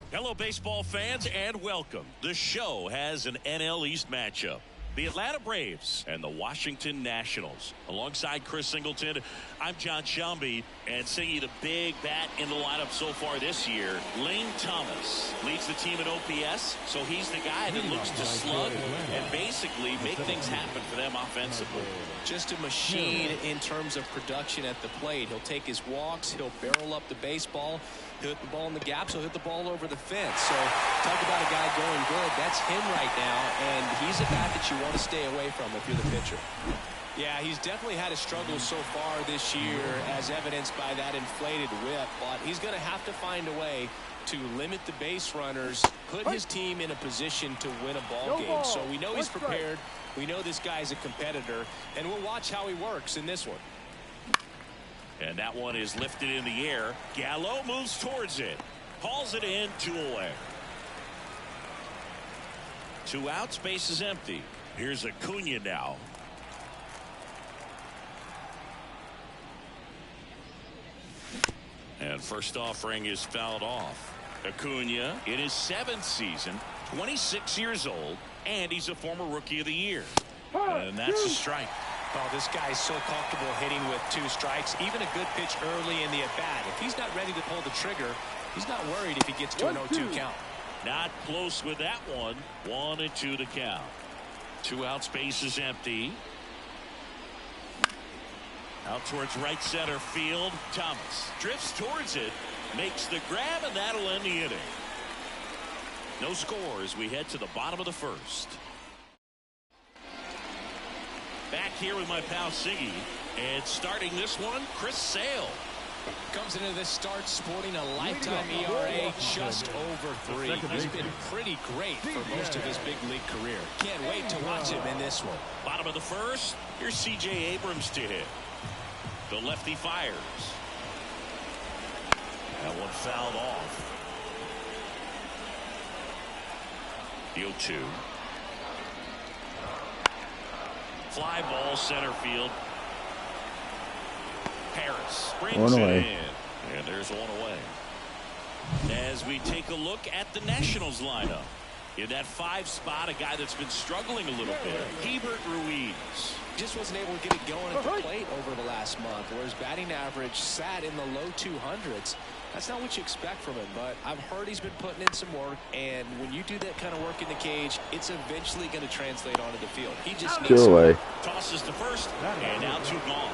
Hello, baseball fans, and welcome. The show has an NL East matchup. The Atlanta Braves and the Washington Nationals. Alongside Chris Singleton, I'm John Shelby, and singing the big bat in the lineup so far this year, Lane Thomas leads the team in OPS, so he's the guy that looks to slug and basically make things happen for them offensively. Just a machine in terms of production at the plate. He'll take his walks, he'll barrel up the baseball, he'll hit the ball in the gaps, he'll hit the ball over the fence. So talk about a guy going good. That's him right now, and he's a bat that you want to stay away from if you're the pitcher. Yeah, he's definitely had a struggle so far this year, as evidenced by that inflated whip, but he's going to have to find a way to limit the base runners, put his team in a position to win a ball game. So we know he's prepared. We know this guy's a competitor, and we'll watch how he works in this one. And that one is lifted in the air. Gallo moves towards it. Hauls it in, 2 away. 2 outs, base is empty. Here's Acuna now. And first offering is fouled off. Acuna in his 7th season, 26 years old, and he's a former Rookie of the Year. And that's a strike. Oh, this guy's so comfortable hitting with 2 strikes. Even a good pitch early in the at-bat. If he's not ready to pull the trigger, he's not worried if he gets to an 0-2 count. Not close with that one. 1-2 to count. 2 outs, base is empty. Out towards right center field. Thomas drifts towards it, makes the grab, and that'll end the inning. No score as we head to the bottom of the first. Back here with my pal Siggy, and starting this one, Chris Sale. Comes into this start sporting a lifetime ERA just over 3. He's been pretty great for most of his big league career. Can't wait to watch him in this one. Bottom of the first, here's C.J. Abrams to hit. The lefty fires. That one fouled off. The 0-2. Fly ball center field. Harris brings it in. And there's 1 away. As we take a look at the Nationals lineup. In that 5 spot, a guy that's been struggling a little bit, Hebert Ruiz. Just wasn't able to get it going at the plate over the last month, where his batting average sat in the low 200s. That's not what you expect from him, but I've heard he's been putting in some work, and when you do that kind of work in the cage, it's eventually going to translate onto the field. He just needs away. Tosses to first, and now 2 gone.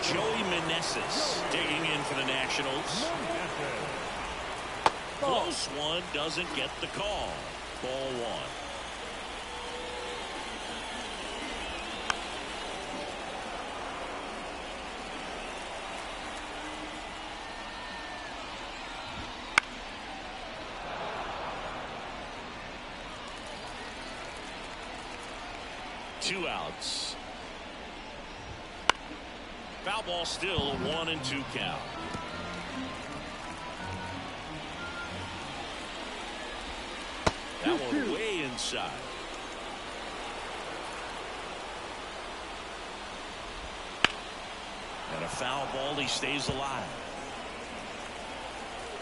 Joey Meneses digging in for the Nationals. Close one, doesn't get the call. Ball 1. Two outs. Foul ball still, 1-2 count. That one way inside. And a foul ball, he stays alive.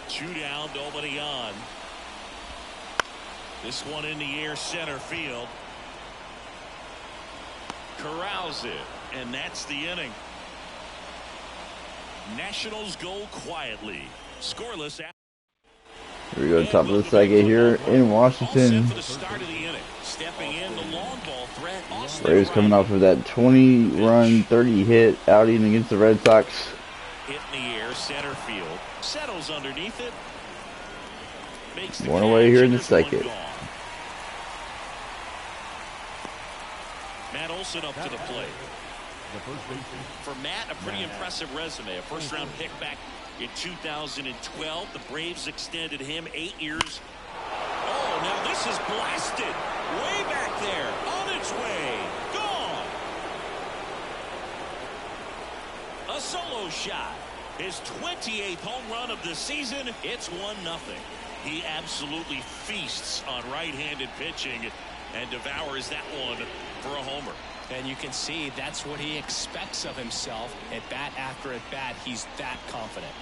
2 down, nobody on. This one in the air, center field. Corrals it, and that's the inning. Nationals go quietly. Scoreless. Here we go, top of the second here in Washington. Braves coming off of that 20-run, 30-hit outing against the Red Sox. Hit in the air, center field. Settles underneath it. Makes the 1 away here in the second. Matt Olson up to the plate. For Matt, a pretty impressive resume. A first-round pick back in 2012. The Braves extended him 8 years. Oh, now this is blasted. Way back there. On its way. Gone. A solo shot. His 28th home run of the season. It's 1-0. He absolutely feasts on right-handed pitching and devours that one for a homer. And you can see that's what he expects of himself at bat after at bat. He's that confident.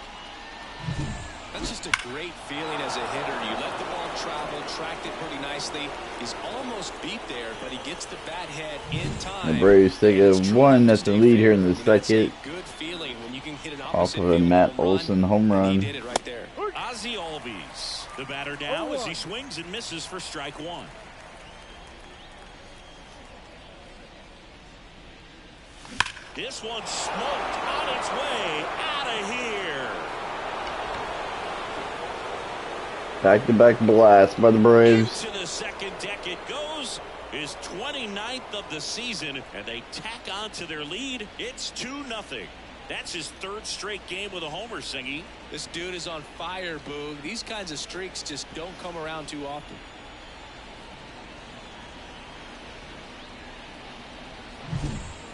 That's just a great feeling as a hitter. You let the ball travel, tracked it pretty nicely. He's almost beat there, but he gets the bat head in time. The Braves take a 1-0 lead here in the second. Good feeling when you can hit an Off of a Matt Olson home run. He did it right there. Ozzie Albies, the batter now as he swings and misses for strike one. This one smoked on its way out of here. Back-to-back blast by the Braves. Into the second deck it goes. His 29th of the season, and they tack on to their lead. It's 2-0. That's his third straight game with a homer, Singy. This dude is on fire, Boog. These kinds of streaks just don't come around too often.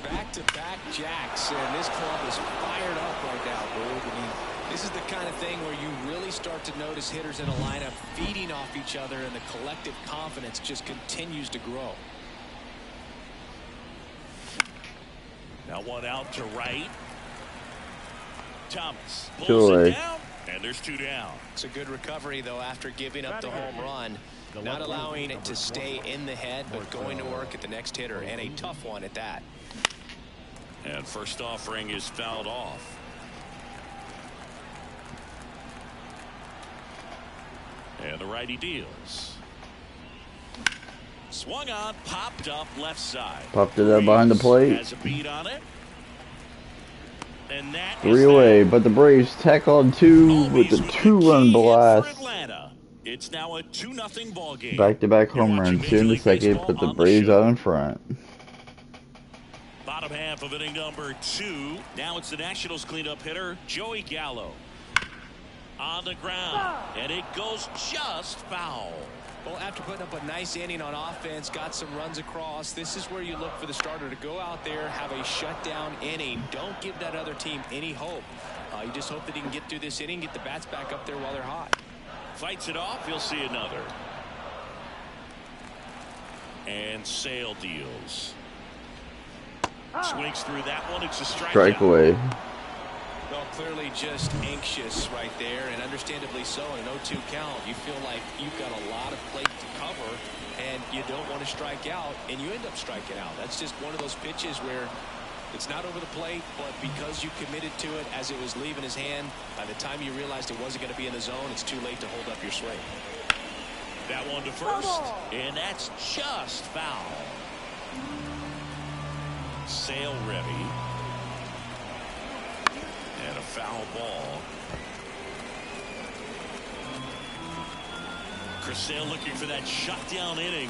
Back-to-back jacks, and this club is fired up right now, Boog. I mean, this is the kind of thing where you really start to notice hitters in a lineup feeding off each other, and the collective confidence just continues to grow. Now one out to right. Thomas pulls it down, and there's 2 down. It's a good recovery, though, after giving up the home run. Not allowing it to stay in the head, but going to work at the next hitter, and a tough one at that. And first offering is fouled off. And the righty deals. Swung on, popped up left side. Popped it up behind the plate. Has a beat on it. And that 3 away, but the Braves tack on 2 with the 2-run blast. It's now a 2-0 ball game. Back-to-back home runs here in the second, put the Braves out in front. Bottom half of inning number 2. Now it's the Nationals cleanup hitter, Joey Gallo. On the ground, and it goes just foul. Well, after putting up a nice inning on offense, got some runs across, this is where you look for the starter to go out there, have a shutdown inning. Don't give that other team any hope. You just hope that he can get through this inning, get the bats back up there while they're hot. Fights it off. You'll see another. And Sale deals. Swings through that one. It's a strike away. Well, clearly just anxious right there, and understandably so. In an 0-2 count, you feel like you've got a lot of plate to cover, and you don't want to strike out, and you end up striking out. That's just one of those pitches where it's not over the plate, but because you committed to it as it was leaving his hand, by the time you realized it wasn't going to be in the zone, it's too late to hold up your swing. That one to first, and that's just foul. Sale ready. And a foul ball. Chris Sale looking for that shutdown inning.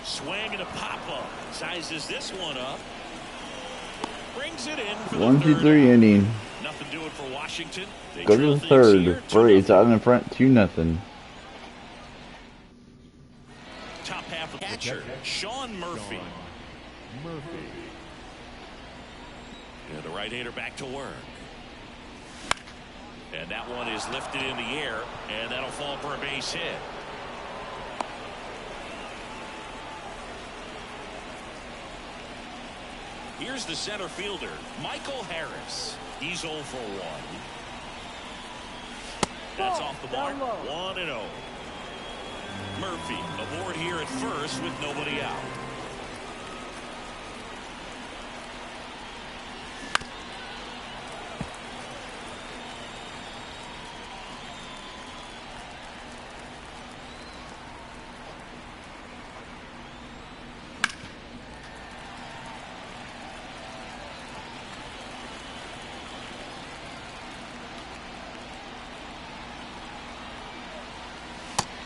Swing and a pop-up. Sizes this one up. Brings it in for the 1-2-3 inning. Nothing doing for Washington. They go to the third. Braves out in front 2-0. Top half of catcher Sean Murphy. And the right-hander back to work. And that one is lifted in the air, and that'll fall for a base hit. Here's the center fielder, Michael Harris. He's 0 for 1. That's off the mark. 1-0. Murphy aboard here at first with nobody out.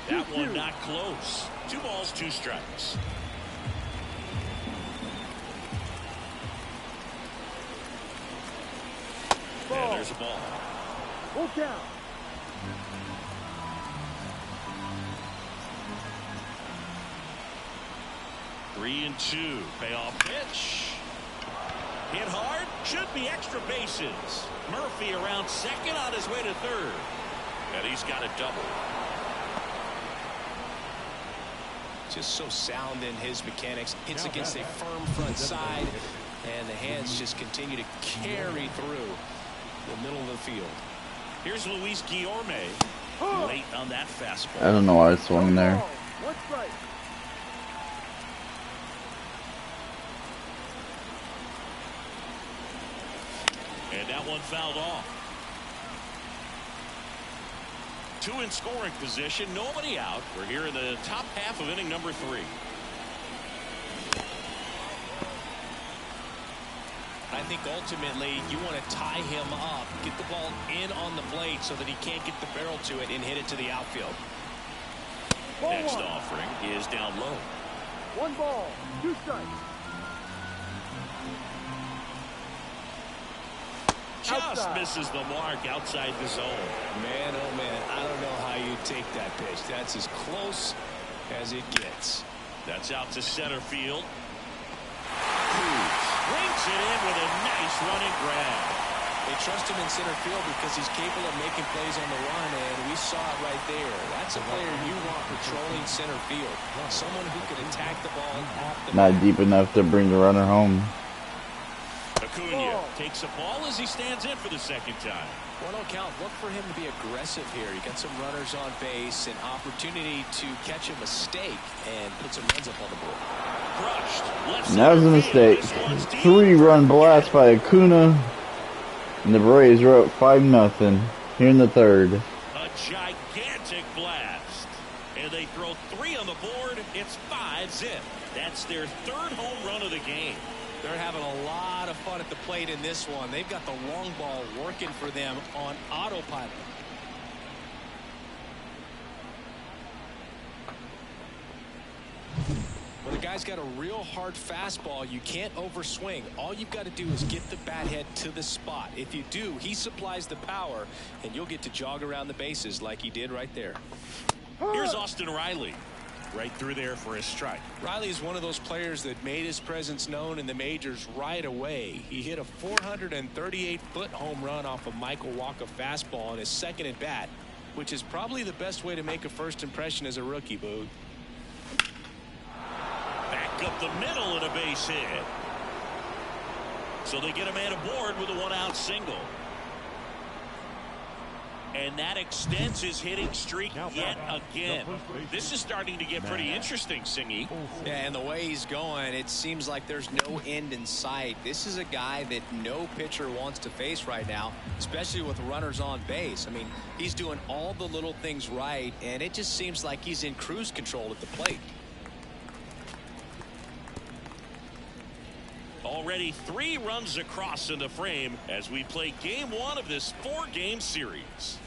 That one not close. 2 balls, 2 strikes. And there's a ball. Hold down. Three and 2. Payoff pitch. Hit hard. Should be extra bases. Murphy around second on his way to third. And he's got a double. Just so sound in his mechanics. Hits against a firm front side, and the hands just continue to carry through the middle of the field. Here's Luis Guillorme. Late on that fastball. I don't know why I swung there. And that one fouled off. 2 in scoring position, nobody out. We're here in the top half of inning number 3. I think ultimately you want to tie him up, get the ball in on the plate so that he can't get the barrel to it and hit it to the outfield. Next offering is down low. 1 ball, 2 strikes. Just misses the mark outside the zone. Man, oh man, I don't know how you take that pitch. That's as close as it gets. That's out to center field. Cruz brings it in with a nice running grab. They trust him in center field because he's capable of making plays on the run, and we saw it right there. That's a player you want patrolling center field. Someone who can attack the ball off the Not deep enough to bring the runner home. Acuna takes a ball as he stands in for the second time. 1-0 count. Look for him to be aggressive here. You got some runners on base, an opportunity to catch a mistake and put some runs up on the board. Crushed. That was a mistake. 3-run blast by Acuna. And the Braves are up 5-0 here in the 3rd. A gigantic blast. And they throw 3 on the board. It's 5-zip. That's their 3rd home run of the game. They're having a lot of fun at the plate in this one. They've got the long ball working for them on autopilot. When a guy's got a real hard fastball, you can't overswing. All you've got to do is get the bat head to the spot. If you do, he supplies the power, and you'll get to jog around the bases like he did right there. Here's Austin Riley. Right through there for a strike. Riley is one of those players that made his presence known in the majors right away. He hit a 438-foot home run off a Michael Walker fastball on his second at bat, which is probably the best way to make a first impression as a rookie, Boog. Back up the middle and a base hit. So they get a man aboard with a 1-out single. And that extends his hitting streak yet again. This is starting to get pretty interesting, Singy. Yeah, and the way he's going, it seems like there's no end in sight. This is a guy that no pitcher wants to face right now, especially with runners on base. I mean, he's doing all the little things right, and it just seems like he's in cruise control at the plate. Already 3 runs across in the frame as we play game 1 of this 4-game series.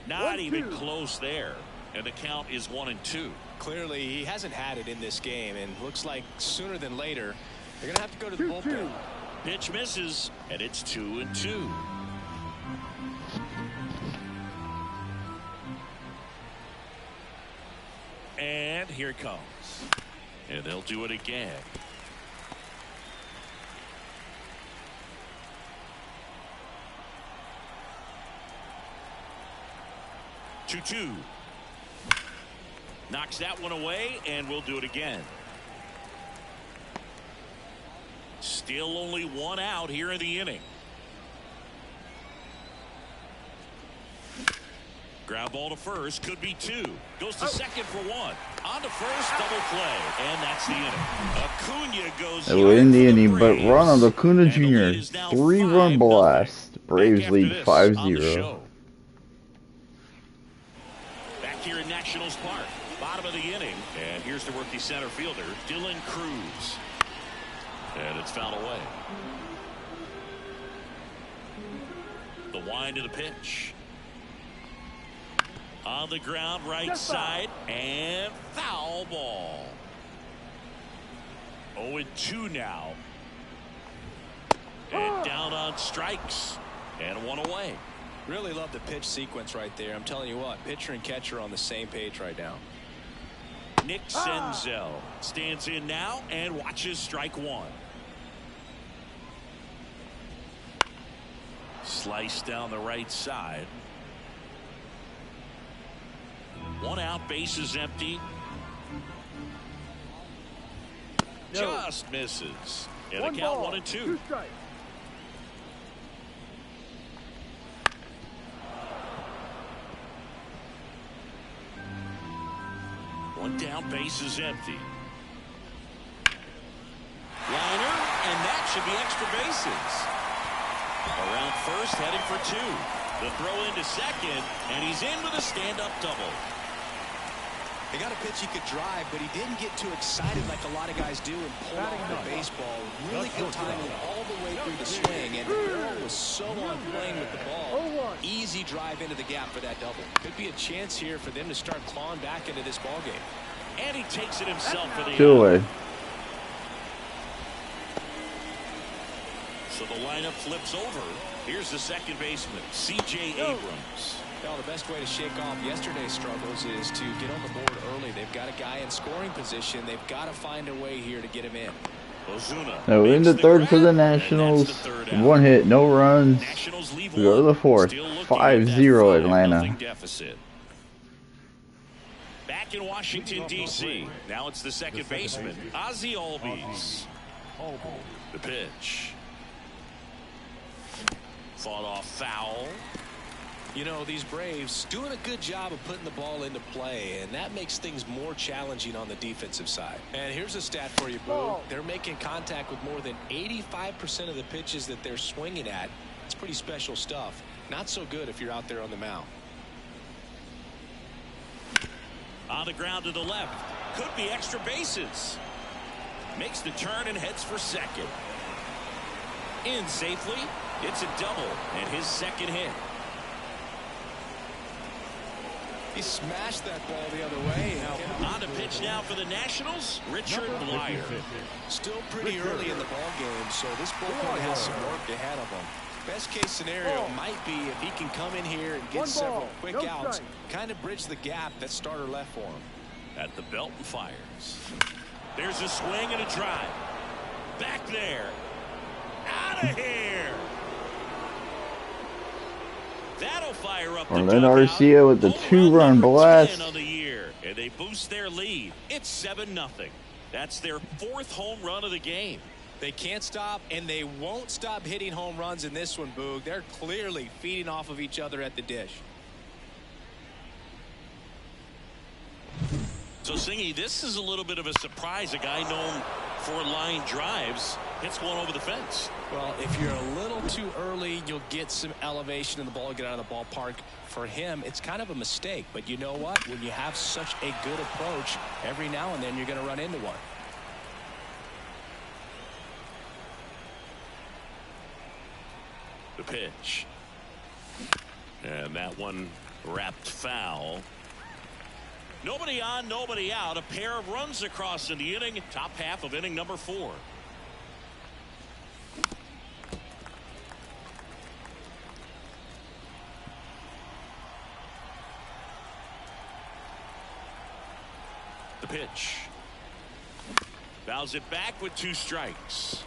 Not even close there. And the count is 1-2. Clearly, he hasn't had it in this game, and looks like sooner than later, they're going to have to go to the bullpen. Pitch misses, and it's 2-2. And here it comes. And they'll do it again. Two. Knocks that one away, and we'll do it again. Still only 1 out here in the inning. Ground ball to first, could be 2. Goes to second for 1. On to first, double play, and that's the inning. Acuna goes In the inning, but Ronald Acuna Jr. 3-run blast. Braves lead 5-0. Here in Nationals Park, bottom of the inning, and here's the rookie center fielder Dylan Cruz, and it's fouled away. The wind of the pitch on the ground, right side, and foul ball. 0-2 now, and down on strikes, and 1 away. Really love the pitch sequence right there. I'm telling you what, pitcher and catcher on the same page right now. Nick Senzel stands in now and watches strike 1. Slice down the right side. 1 out, base is empty. Just misses. And the count 1-2. One down, base is empty. Liner, and that should be extra bases. Around first, heading for 2. The throw into second, and he's in with a stand-up double. They got a pitch he could drive, but he didn't get too excited like a lot of guys do and pull off the baseball. Really good timing all the way through the swing, and the barrel was so on playing with the ball. Easy drive into the gap for that double. Could be a chance here for them to start clawing back into this ball game. And he takes it himself for the 2 away. So the lineup flips over. Here's the second baseman, C.J. Abrams. Well, the best way to shake off yesterday's struggles is to get on the board early. They've got a guy in scoring position. They've got to find a way here to get him in. Ozuna So in the third for the Nationals. 1 hit, no runs. We go to the fourth. 5-0 Atlanta. Back in Washington, D.C. Now it's the second baseman, Ozzie Albies. The pitch. Fought off foul. You know, these Braves doing a good job of putting the ball into play, and that makes things more challenging on the defensive side. And here's a stat for you, Boo. They're making contact with more than 85% of the pitches that they're swinging at. It's pretty special stuff. Not so good if you're out there on the mound. On the ground to the left. Could be extra bases. Makes the turn and heads for second. In safely. It's a double and his second hit. He smashed that ball the other way. On the pitch now for the Nationals, Richard Blyer. Still pretty early in the ball game, so this bullpen has some work ahead of him. Best case scenario might be if he can come in here and get several quick outs, kind of bridge the gap that starter left for him. At the belt and fires. There's a swing and a drive. Back there. Out of here. That'll fire up Orlando Arcia with the 2-run blast. On the year, and they boost their lead. It's 7-0. That's their 4th home run of the game. They can't stop, and they won't stop hitting home runs in this one, Boog. They're clearly feeding off of each other at the dish. So, Singy, this is a little bit of a surprise. A guy known for line drives hits one over the fence. Well, if you're a little too early, you'll get some elevation in the ball, get out of the ballpark. For him, it's kind of a mistake. But you know what? When you have such a good approach, every now and then you're going to run into one. The pitch. And that one wrapped foul. Nobody on, nobody out. A pair of runs across in the inning. Top half of inning number 4. The pitch. Fouls it back with 2 strikes.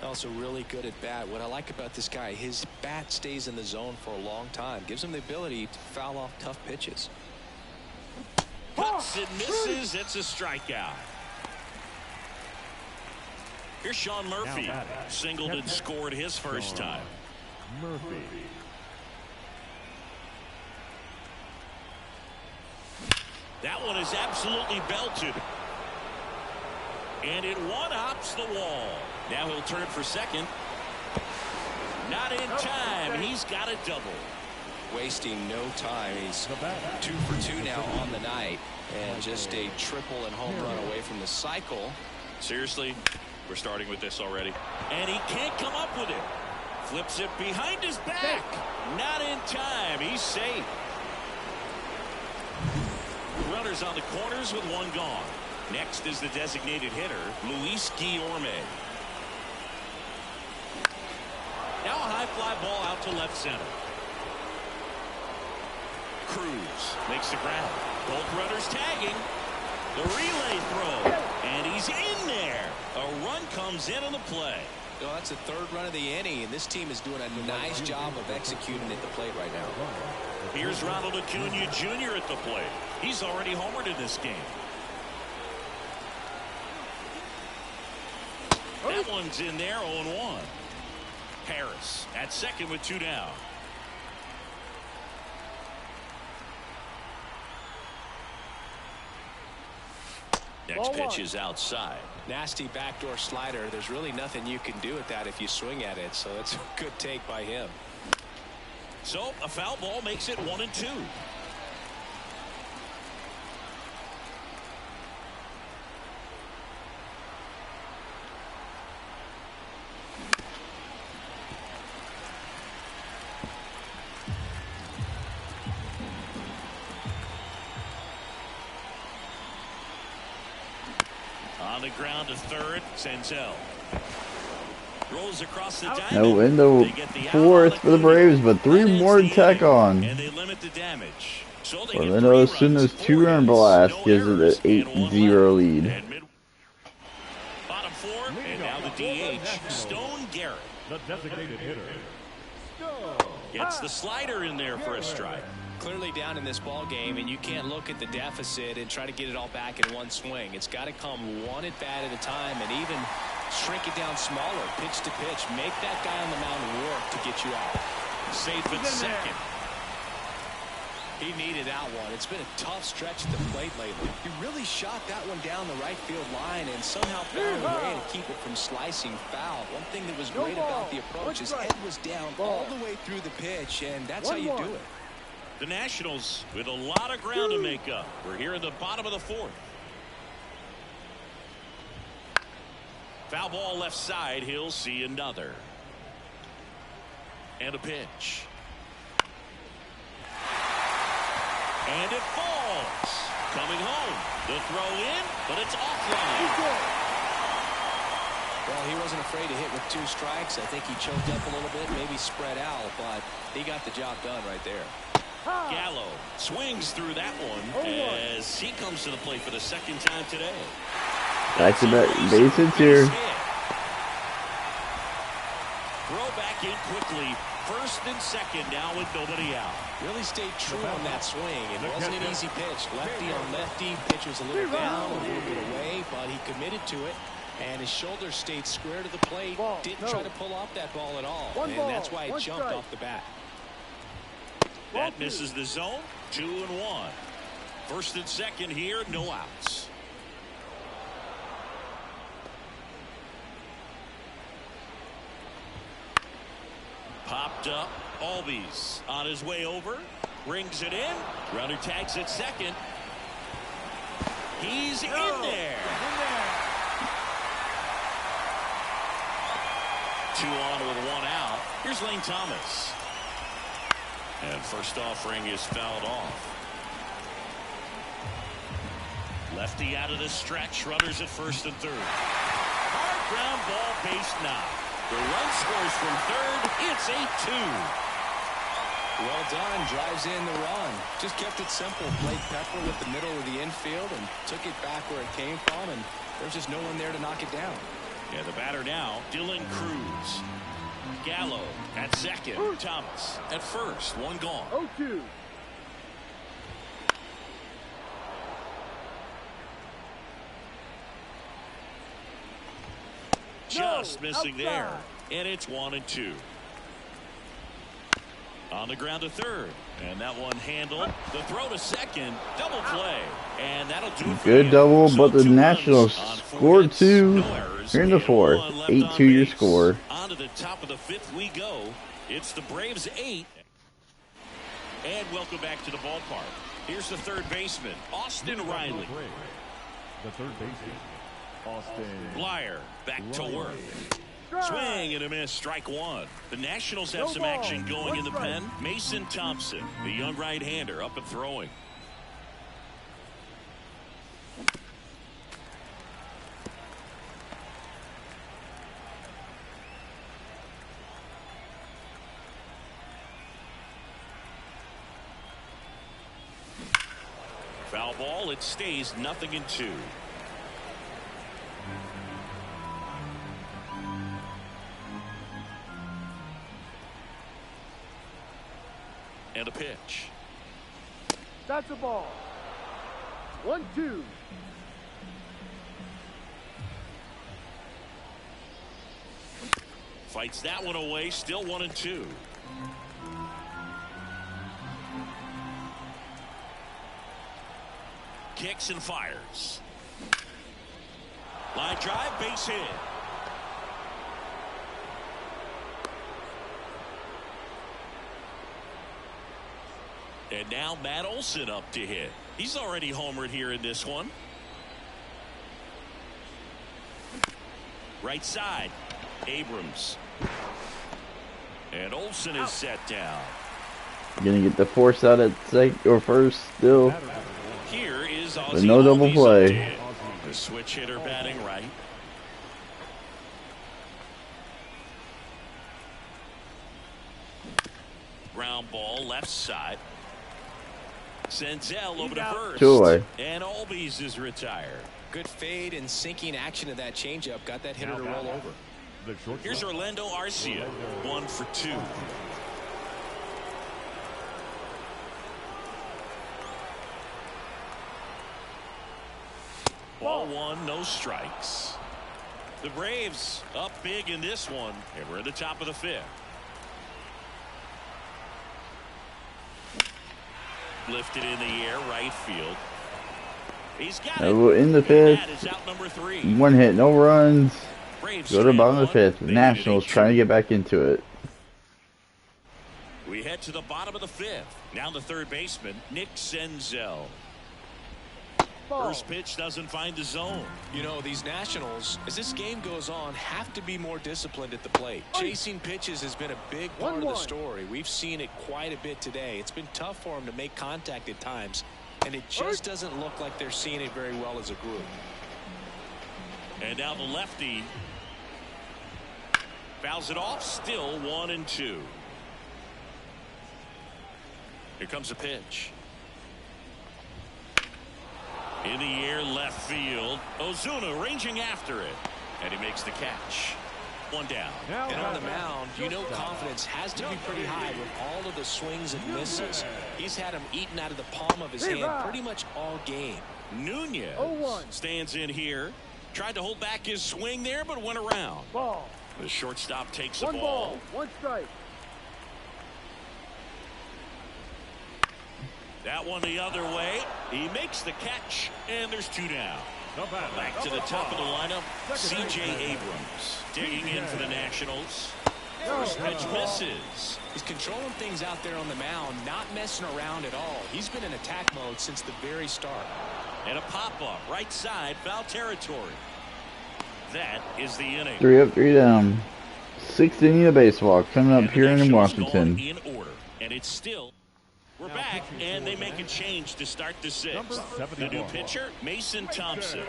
Also really good at bat. What I like about this guy, his bat stays in the zone for a long time. Gives him the ability to foul off tough pitches. Cuts and misses. It's a strikeout. Here's Sean Murphy. Singled and scored his first time. Murphy. That one is absolutely belted. And it one-hops the wall. Now he'll turn for second. Not in time. He's got a double. Wasting no time. He's 2 for 2 now on the night. And just a triple and home run away from the cycle. Seriously, we're starting with this already. And he can't come up with it. Flips it behind his back. Not in time. He's safe. Runners on the corners with 1 gone. Next is the designated hitter, Luis Guillorme. Now a high fly ball out to left center. Cruz makes the grab. Both runners tagging. The relay throw. And he's in there. A run comes in on the play. Well, that's the 3rd run of the inning, and this team is doing a nice job of executing at the plate right now. Here's Ronald Acuna Jr. at the plate. He's already homered in this game. That one's in there, 0-1. Harris at second with 2 down. Next pitch is outside. Nasty backdoor slider. There's really nothing you can do with that if you swing at it. So that's a good take by him. So a foul ball makes it 1-2. On the ground to third, Senzel. Rolls across the diamond. No, in the fourth for the Braves, but 3 more to tack on. And they limit the damage. So they Orlando, as soon as 2-run blast, gives it an 8-0 lead. Bottom 4, and now the DH, Stone Garrett. The designated hitter. Gets the slider in there for a strike. Clearly down in this ball game, and you can't look at the deficit and try to get it all back in one swing. It's got to come one at bat at a time, and even shrink it down smaller, pitch to pitch. Make that guy on the mound work to get you out. Safe at second. He needed that one. It's been a tough stretch at the plate lately. He really shot that one down the right field line and somehow found a way to keep it from slicing foul. One thing that was great about the approach is head was down all the way through the pitch, and that's how you do it. The Nationals with a lot of ground to make up. We're here in the bottom of the 4th. Foul ball left side. He'll see another. And a pitch. And it falls. Coming home. The throw in, but it's offline. Well, he wasn't afraid to hit with 2 strikes. I think he choked up a little bit, maybe spread out, but he got the job done right there. Gallo swings through that one as he comes to the plate for the 2nd time today. Back-to-back base hits here. Throw back in quickly. 1st and 2nd now with nobody out. Really stayed true on that swing. It wasn't an easy pitch. Lefty on lefty. Pitch was a little down, a little bit away, but he committed to it. And his shoulder stayed square to the plate. Didn't try to pull off that ball at all. And that's why it jumped off the bat. That misses the zone. 2-1. 1st and 2nd here. No outs. Popped up. Albies on his way over. Rings it in. Runner tags at second. He's in there. 2 on with 1 out. Here's Lane Thomas. And first offering is fouled off. Lefty out of the stretch. Runners at 1st and 3rd. Hard ground ball, base knock. The run scores from 3rd. It's 8-2. Well done. Drives in the run. Just kept it simple. Played Pepper with the middle of the infield and took it back where it came from. And there's just no one there to knock it down. Yeah, the batter now, Dylan Cruz. Gallo at 2nd. Thomas at 1st. 1 gone. 0-2. Just missing there. And it's 1-2. On the ground to 3rd. And that one handled. The throw to 2nd. Double play. And that'll do it for Good you. double, So but the 2 Nationals runs on 4 scored hits, 2 no errors, here in the and 4th. 1 left 8-2 on your base. score. On to the top of the 5th we go. It's the Braves 8. And welcome back to the ballpark. Here's the 3rd baseman, Austin Riley. The 3rd baseman, Austin Blyer back to work. Swing and a miss, strike 1. The Nationals have some action going in the pen. Mason Thompson, the young right-hander, up and throwing. Foul ball, it stays 0-2. And a pitch. That's a ball. 1-2. Fights that one away, still 1-2. Kicks and fires. Line drive, base hit. And now Matt Olson up to hit. He's already homered here in this one. Right side, Abrams. And Olson is set down. Gonna get the force out at second or first still. Here is Ozzie But no double Albies play. up to hit. The switch hitter batting right. Ground ball left side. Senzel over to first. 2 away. And Albies is retired. Good fade and sinking action of that changeup. Got that hitter to roll over. The shortstop. Here's Orlando Arcia. 1 for 2. Ball 1, no strikes. The Braves up big in this one, and we're at the top of the 5th. Lifted in the air, right field. He's got it. In the And 5th. that is out number 3. 1 hit, no runs. Braves Go to the bottom of the strand 5th. one. They Nationals needed a trying to two. get back into it. We head to the bottom of the 5th. Now the third baseman, Nick Senzel. First pitch doesn't find the zone. You know, these Nationals, as this game goes on, have to be more disciplined at the plate. Chasing pitches has been a big part of the story. We've seen it quite a bit today. It's been tough for them to make contact at times, and it just doesn't look like they're seeing it very well as a group. And now the lefty fouls it off. Still 1-2. Here comes a pitch. In the air, left field. Ozuna ranging after it. And he makes the catch. 1 down. And on the mound, you know confidence has to be pretty high with all of the swings and misses. He's had them eaten out of the palm of his hand pretty much all game. Nunez 0-1. stands in here. Tried to hold back his swing there, but went around. Ball. The shortstop takes the 1 ball. ball, 1 strike. That one the other way. He makes the catch, and there's 2 down. Back to the top of the lineup, C.J. Abrams digging in for the Nationals. First pitch misses. He's controlling things out there on the mound, not messing around at all. He's been in attack mode since the very start. And a pop-up, right side, foul territory. That is the inning. 3 up, 3 down. 6th inning of baseball coming up And the here in Nationals Washington. gone in order, and it's still. We're back, and they make a change to start the 6th. The new pitcher, Mason Thompson.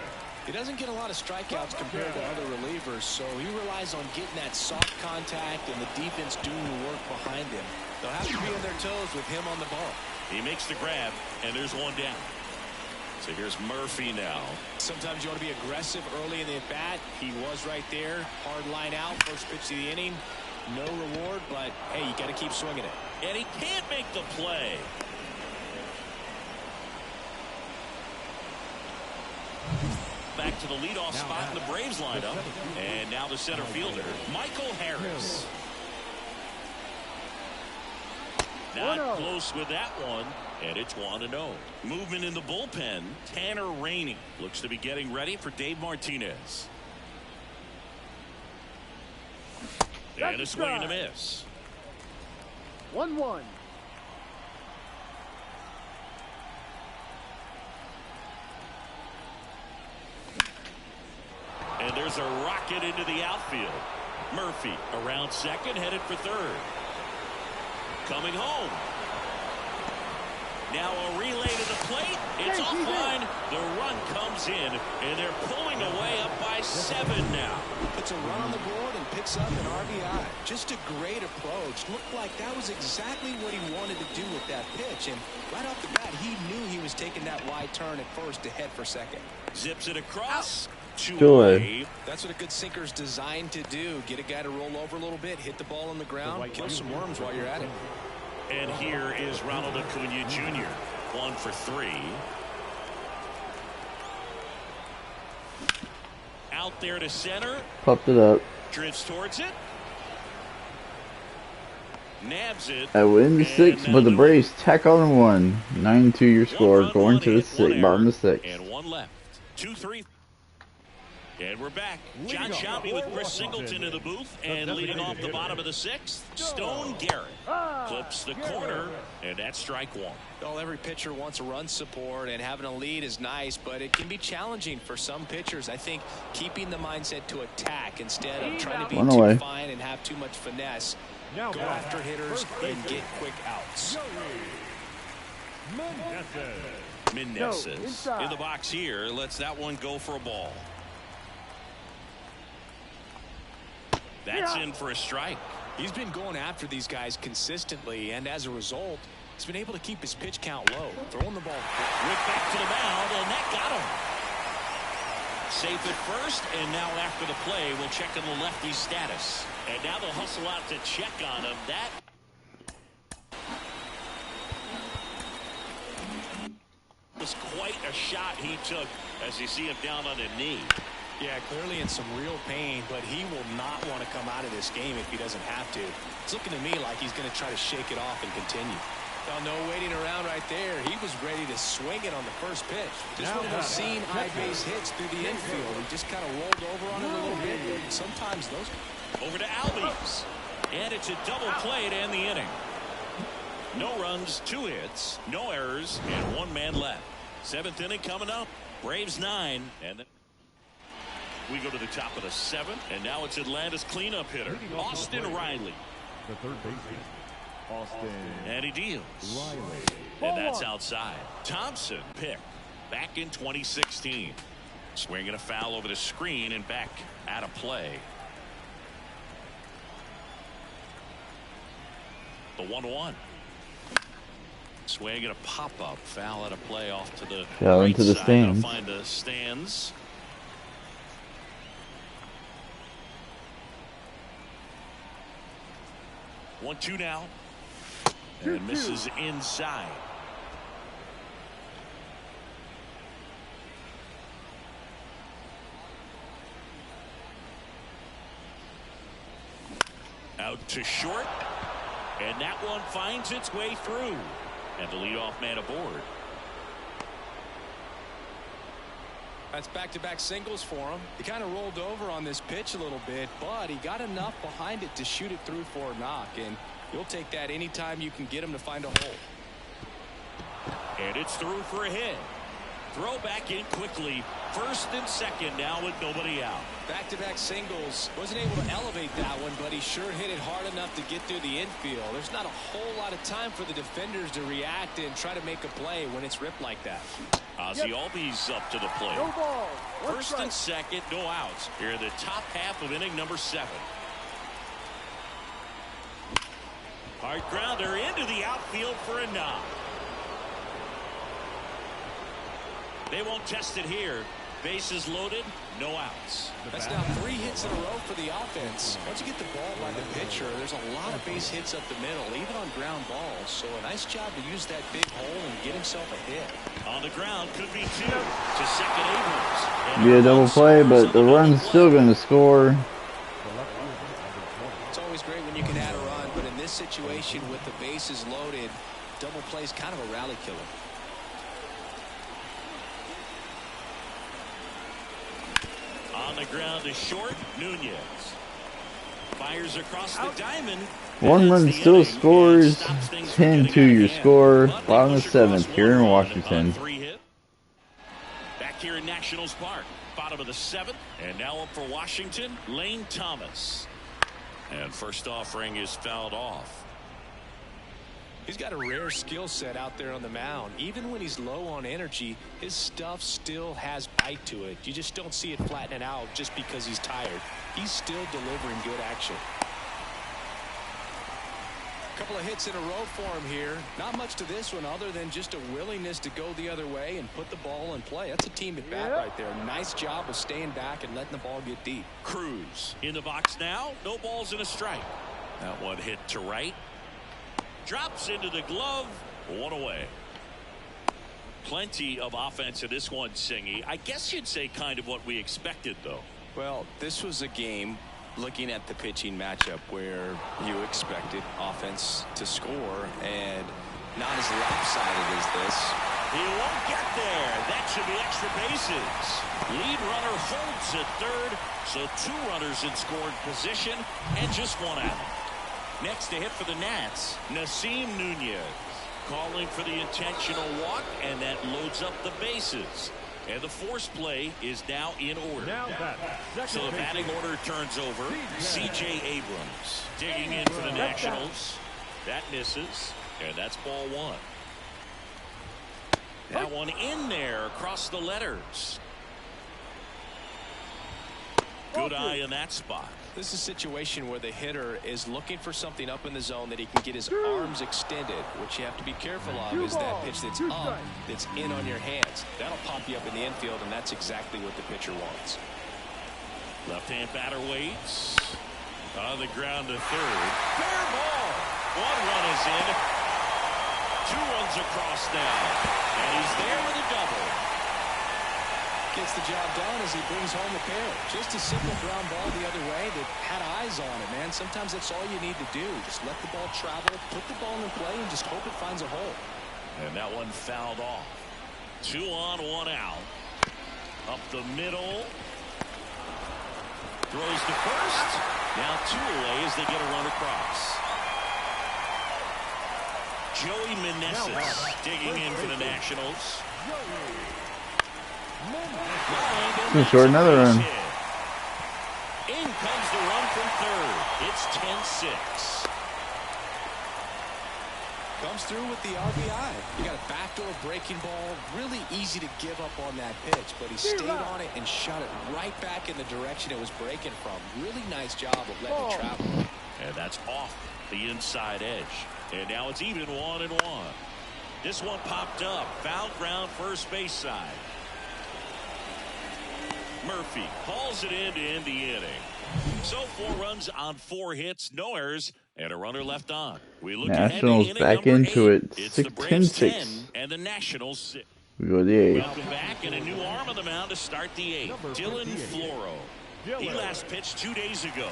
He doesn't get a lot of strikeouts compared to other relievers, so he relies on getting that soft contact and the defense doing the work behind him. They'll have to be on their toes with him on the ball. He makes the grab, and there's 1 down. So here's Murphy now. Sometimes you want to be aggressive early in the at-bat. He was right there. Hard line out. First pitch of the inning. No reward, but, hey, you got to keep swinging it. And he can't make the play. Back to the leadoff spot in the Braves lineup. And now the center fielder, Michael Harris. Not close with that one. And it's 1-0. Movement in the bullpen. Tanner Rainey looks to be getting ready for Dave Martinez. And a swing and a miss. 1-1. And there's a rocket into the outfield. Murphy around second, headed for third. Coming home. Now a relay to the plate. It's offline. The run comes in, and they're pulling away up by 7 now. Puts a run on the board and picks up an RBI. Just a great approach. Looked like that was exactly what he wanted to do with that pitch. And right off the bat, he knew he was taking that wide turn at first to head for second. Zips it across. 2 away. away. That's what a good sinker's designed to do. Get a guy to roll over a little bit, hit the ball on the ground, kill some worms while you're at it. And here is Ronald Acuna Jr. 1 for 3. Out there to center. Popped it up. Drifts towards it. Nabs it. I win the 6th, but the Braves tack on 1. 9-2 your score, going to the 6th, bottom of the 6th. And 1 left. 2-3. And we're back. John Shambi with Chris Singleton in the booth. And leading off the bottom of the sixth, Stone Garrett clips the corner, and that's strike one. Well, every pitcher wants a run support, and having a lead is nice, but it can be challenging for some pitchers. I think keeping the mindset to attack instead of trying to be too fine and have too much finesse. Go after hitters and get quick outs. Meneses in the box here. Lets that one go for a ball. That's in for a strike. He's been going after these guys consistently, and as a result, he's been able to keep his pitch count low. Throwing the ball whipped back to the mound, and that got him. Safe at first, and now after the play, we'll check on the lefty's status. And now they'll hustle out to check on him. That was quite a shot he took as you see him down on a knee. Yeah, clearly in some real pain, but he will not want to come out of this game if he doesn't have to. It's looking to me like he's going to try to shake it off and continue. Well, no waiting around right there. He was ready to swing it on the first pitch. Just one of those seen high base hits through the infield. He just kind of rolled over on it a little bit. Sometimes those. Over to Albies. And it's a double play to end the inning. No runs, 2 hits, no errors, and 1 man left. 7th inning coming up. Braves 9. And then we go to the top of the 7th, and now it's Atlanta's cleanup hitter, Austin Riley. The third baseman, Austin. And he deals. Riley. And that's outside. Thompson picked back in 2016. Swinging a foul over the screen and back out of play. The 1-1. Swinging a pop-up foul out of play off to the right into the side. stands. Find the stands. One, 2 now. And misses inside. Out to short. And that one finds its way through. And the leadoff man aboard. That's back-to-back singles for him. He kind of rolled over on this pitch a little bit, but he got enough behind it to shoot it through for a knock, and you'll take that anytime you can get him to find a hole. And it's through for a hit. Throw back in quickly. First and second now with nobody out. Back-to-back singles. Wasn't able to elevate that one, but he sure hit it hard enough to get through the infield. There's not a whole lot of time for the defenders to react and try to make a play when it's ripped like that. Ozzie Albies up to the plate. No ball. First and second, no outs. Here in the top half of inning number 7. Hard grounder into the outfield for a knock. They won't test it here. Bases loaded, no outs. That's now 3 hits in a row for the offense. Once you get the ball by the pitcher, there's a lot of base hits up the middle, even on ground balls. So a nice job to use that big hole and get himself a hit. On the ground, could be 2 to second Abrams. Be a double play, but the run's still going to score. It's always great when you can add a run, but in this situation with the bases loaded, double play is kind of a rally killer. On the ground is short. Nunez fires across the diamond. 1 run still scores. 10-2 your score. Bottom of the 7th here in Washington. Back here in Nationals Park. Bottom of the 7th. And now up for Washington, Lane Thomas. And first offering is fouled off. He's got a rare skill set out there on the mound. Even when he's low on energy, his stuff still has bite to it. You just don't see it flattening out just because he's tired. He's still delivering good action. A couple of hits in a row for him here. Not much to this one other than just a willingness to go the other way and put the ball in play. That's a team at bat right there. Nice job of staying back and letting the ball get deep. Cruz in the box now. No balls and a strike. That one hit to right. Drops into the glove. 1 away. Plenty of offense in this one, Singy. I guess you'd say kind of what we expected, though. Well, this was a game, looking at the pitching matchup, where you expected offense to score, and not as lopsided as this. He won't get there. That should be extra bases. Lead runner holds at third, so 2 runners in scoring position and just 1 out. Next to hit for the Nats, Nasim Nunez. Calling for the intentional walk, and that loads up the bases. And the force play is now in order. So the batting order turns over. C.J. Abrams digging in for the Nationals. That misses, and that's ball 1. That one in there across the letters. Good eye in that spot. This is a situation where the hitter is looking for something up in the zone that he can get his arms extended. What you have to be careful of is that pitch that's up, that's in on your hands. That'll pop you up in the infield, and that's exactly what the pitcher wants. Left-hand batter waits. On the ground to third. Fair ball. 1 run is in. 2 runs across now. And he's there with a double. Gets the job done as he brings home the pair. Just a simple ground ball the other way that had eyes on it, man. Sometimes that's all you need to do. Just let the ball travel, put the ball in play, and just hope it finds a hole. And that one fouled off. 2 on, 1 out. Up the middle. Throws to first. Now 2 away as they get a run across. Joey Meneses digging in for the Nationals. Score another run. In comes the run from third. It's 10-6. Comes through with the RBI. You got a backdoor breaking ball. Really easy to give up on that pitch, but he stayed on it and shot it right back in the direction it was breaking from. Really nice job of letting it travel. And that's off the inside edge. And now it's even 1-1. This one popped up. Foul ground first base side. Murphy hauls it in to end the inning. So 4 runs on 4 hits, no errors, and a runner left on. We look Nationals ahead to back inning into 8. it. It's 6, the Braves 10, 10 6. and the Nationals 6. We go to the 8th. Welcome back, and a new arm on the mound to start the 8th. Dylan Floro. He last pitched 2 days ago.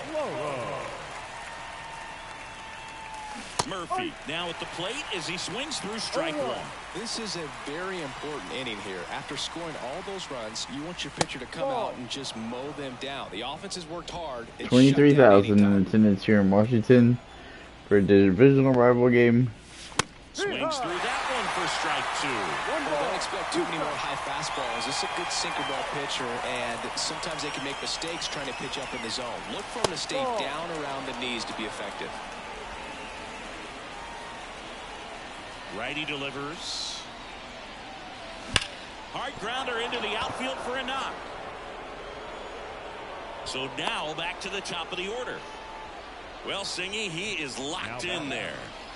Murphy now at the plate as he swings through strike 1. This is a very important inning here. After scoring all those runs, you want your pitcher to come out and just mow them down. The offense has worked hard. 23,000 in attendance here in Washington for a divisional rival game. Swings through that one for strike 2. Well, don't expect too many more high fastballs. This is a good sinker ball pitcher, and sometimes they can make mistakes trying to pitch up in the zone. Look for him to stay down around the knees to be effective. Righty delivers. Hard grounder into the outfield for a knock. So now back to the top of the order. Well, Singy, he is locked in there.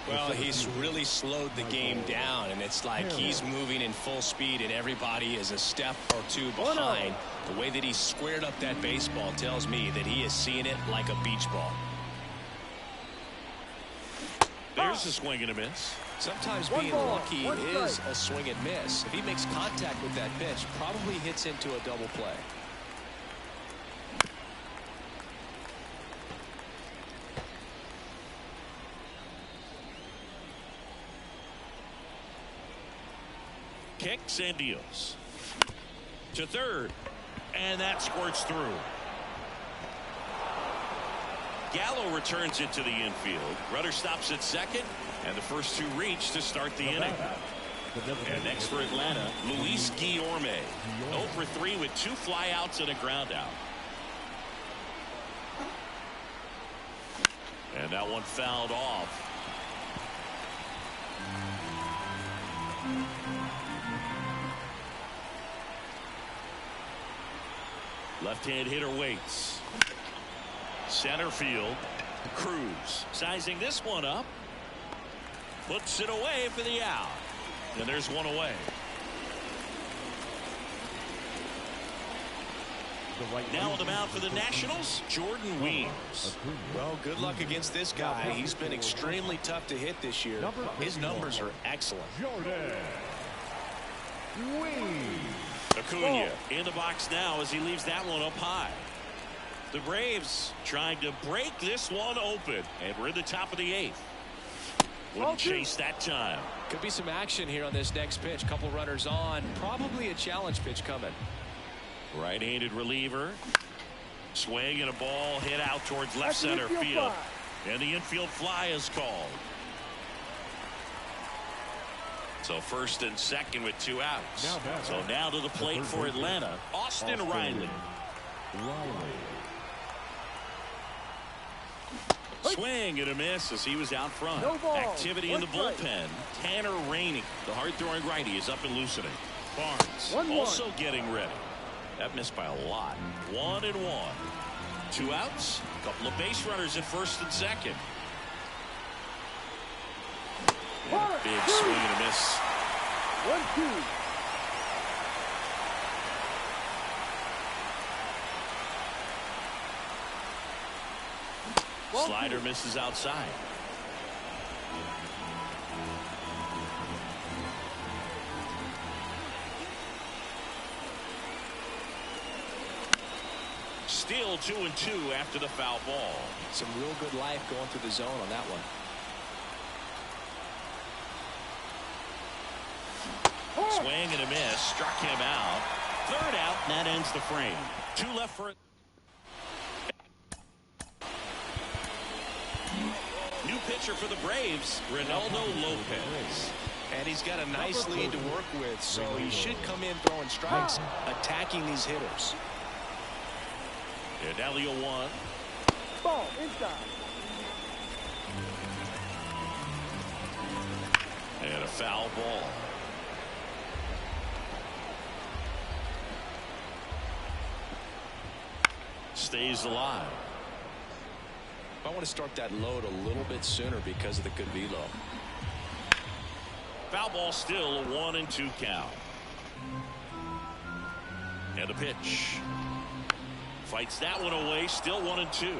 Well, he's really slowed the game down, and it's like he's moving in full speed, and everybody is a step or 2 behind. The way that he squared up that baseball tells me that he is seeing it like a beach ball. There's a swing and a miss. Sometimes being lucky is a swing and miss. If he makes contact with that pitch, probably hits into a double play. Kicks and deals. To third. And that squirts through. Gallo returns it to the infield. Rudder stops at second. And the first 2 reach to start the inning. And next for Atlanta, Luis Guillorme. 0 for 3 with 2 flyouts and a ground out. And that one fouled off. Left-hand hitter waits. Center field. Cruz sizing this one up. Puts it away for the out. And there's one away. Now on the mound for the Nationals, Jordan Weems. Well, good luck against this guy. He's been extremely tough to hit this year. His numbers are excellent. Acuna in the box now as he leaves that one up high. The Braves trying to break this one open. And we're in the top of the 8th. Wouldn't chase that time. Could be some action here on this next pitch. Couple runners on. Probably a challenge pitch coming. Right-handed reliever. Swing and a ball hit out towards left center field. And the infield fly is called. So first and second with 2 outs. So now to the plate for Atlanta, Austin Riley. Swing and a miss as he was out front. Activity in the bullpen. Tanner Rainey, the hard-throwing righty, is up and loosening. Barnes also getting ready. That missed by a lot. 1-1. 2 outs. Couple of base runners at first and second. And a big swing and a miss. 1-2. Slider misses outside. Still 2-2 after the foul ball. Some real good life going through the zone on that one. Swing and a miss. Struck him out. 3rd out, and that ends the frame. 2 left for it. New pitcher for the Braves, Ronaldo Lopez. And he's got a nice lead to work with, so he should come in throwing strikes, attacking these hitters. And now the 0-1. Ball inside. And a foul ball. Stays alive. I want to start that load a little bit sooner because of the good velo. Foul ball, still a 1-2 count. And a pitch. Fights that one away, still 1-2.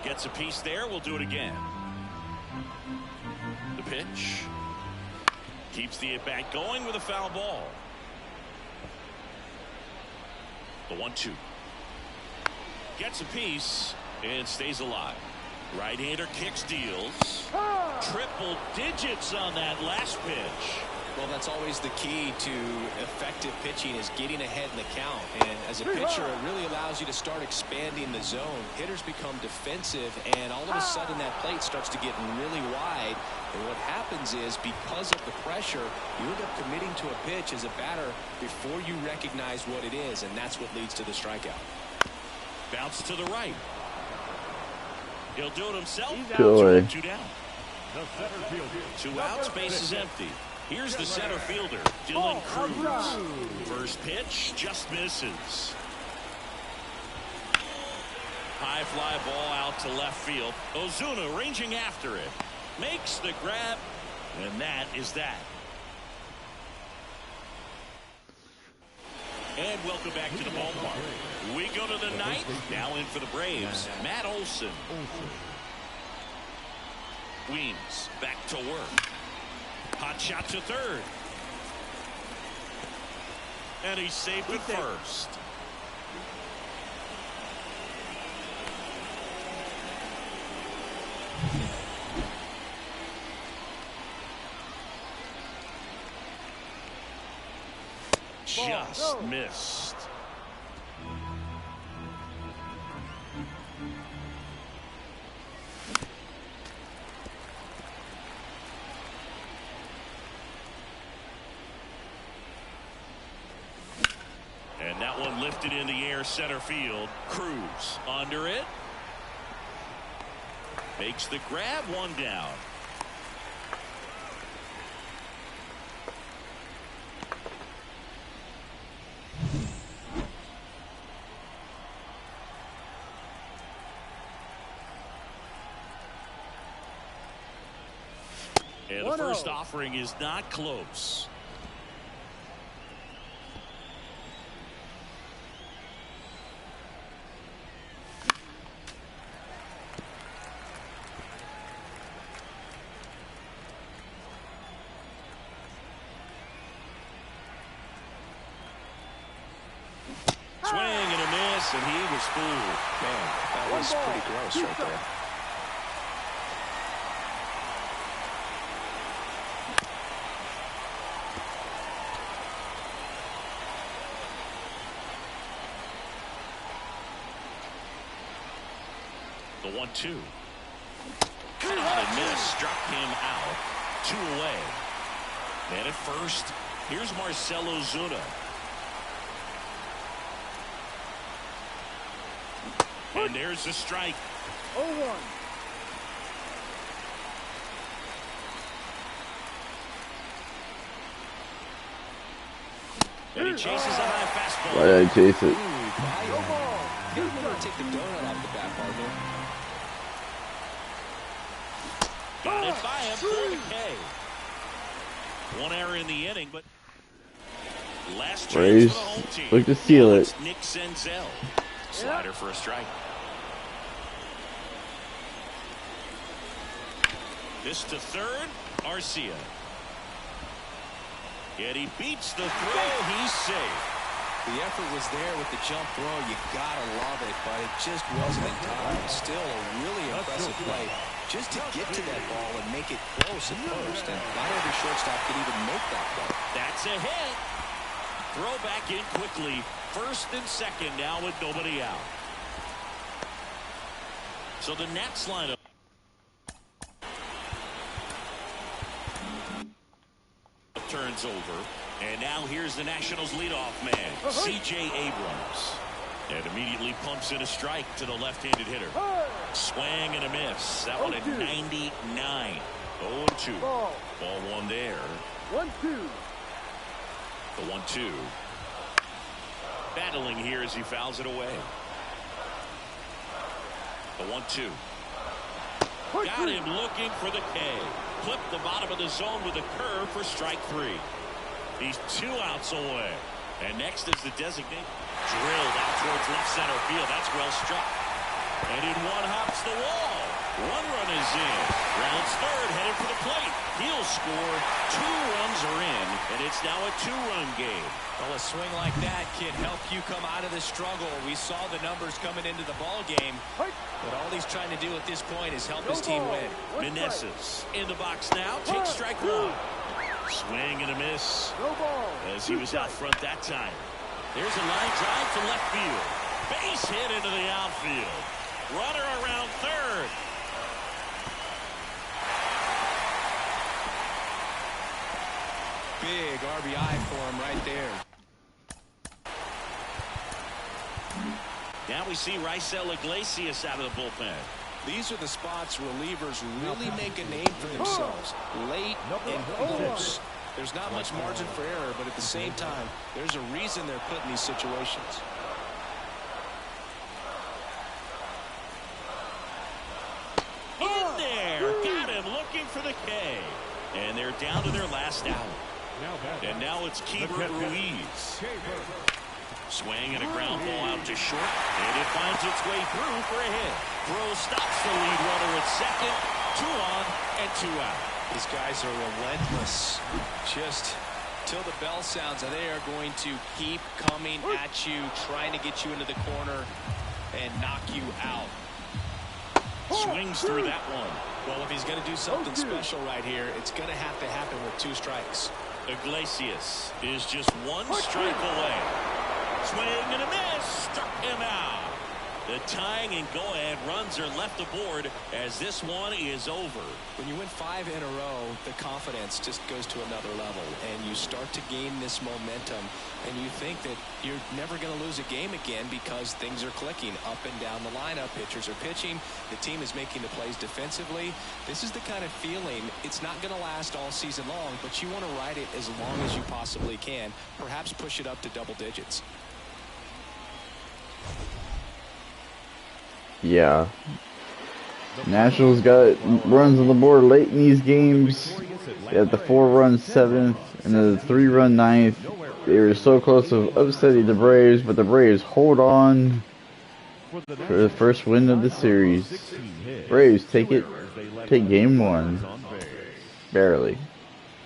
Gets a piece there, we'll do it again. The pitch. Keeps the at-bat going with a foul ball. The 1-2. Gets a piece and stays alive. Right-hander kicks, deals. Triple digits on that last pitch. Well, that's always the key to effective pitching, is getting ahead in the count. And as a pitcher, it really allows you to start expanding the zone. Hitters become defensive, and all of a sudden that plate starts to get really wide. And what happens is, because of the pressure, you end up committing to a pitch as a batter before you recognize what it is, and that's what leads to the strikeout. Bounce to the right. He'll do it himself. Joy. 2 down. 2 outs, base is empty. Here's the center fielder, Dylan Cruz. First pitch just misses. High fly ball out to left field. Ozuna ranging after it. Makes the grab, and that is that. And welcome back to the ballpark. We go to the 9th. Now in for the Braves, Matt Olson. Weems back to work. Hot shot to third. And he's safe at first. Just missed. And that one lifted in the air, center field. Cruz under it. Makes the grab, 1 down. And the first offering is not close. Swing and a miss. pass, and he was fooled. Man, that was pretty gross right there. The 1-2. Cut on and miss. Struck him out. 2 away. And at first, here's Marcell Ozuna. And there's the strike. 0-1. And he chases a high fastball. Why did I chase it? Ooh, you better take the donut off the bat, partner. Got it by him for the K. 1 error in the inning, but last chance Braves for the home team. look to seal it. It's Nick Senzel. Slider for a strike. This to third, Arcia. Yet he beats the throw. He's safe. The effort was there with the jump throw. You gotta love it, but it just wasn't in time. Still a really impressive play just to get to that ball and make it close at first. And not every shortstop could even make that play. That's a hit. Throw back in quickly. First and second now with nobody out. So the Nats lineup. Turns over, and now here's the Nationals leadoff man, C.J. Abrams, and immediately pumps in a strike to the left-handed hitter. Swing and a miss. That one at 99. 0-2. Ball 1 there. 1-2. The 1-2. Battling here as he fouls it away. The 1-2. Got him looking for the K. Clipped the bottom of the zone with a curve for strike 3. He's 2 outs away. And next is the designated. Drilled out towards left center field. That's well struck. And in one hops the wall. 1 run is in. Rounds third, headed for the plate. He'll score. 2 runs are in, and it's now a 2-run game. Well, a swing like that can help you come out of the struggle. We saw the numbers coming into the ball game, but all he's trying to do at this point is help his team win. Meneses in the box now. Takes strike 1. Swing and a miss. No ball. As he was out front that time. There's a line drive to left field. Base hit into the outfield. Runner around third. Big RBI for him right there. Now we see Raisel Iglesias out of the bullpen. These are the spots relievers really make a name for themselves. Late and close. There's not much margin for error, but at the same time, there's a reason they're put in these situations. In there. Got him looking for the K. And they're down to their last out. And now it's Keibert Ruiz. Swing and a ground ball out to short. And it finds its way through for a hit. Throw stops the lead runner at second. 2 on and 2 out. These guys are relentless. Just till the bell sounds, and they are going to keep coming at you, trying to get you into the corner and knock you out. Swings through that one. Well, if he's going to do something special right here, it's going to have to happen with 2 strikes. Iglesias is just 1 strike away. Swing and a miss. Struck him out. The tying and go-ahead runs are left aboard as this one is over. When you win 5 in a row, the confidence just goes to another level, and you start to gain this momentum, and you think that you're never going to lose a game again because things are clicking up and down the lineup. Pitchers are pitching. The team is making the plays defensively. This is the kind of feeling, it's not going to last all season long, but you want to ride it as long as you possibly can, perhaps push it up to double digits. Yeah. Nationals got runs on the board late in these games. They had the 4-run 7th and the 3-run 9th. They were so close to upsetting the Braves, but the Braves hold on for the first win of the series. Braves take game 1. Barely.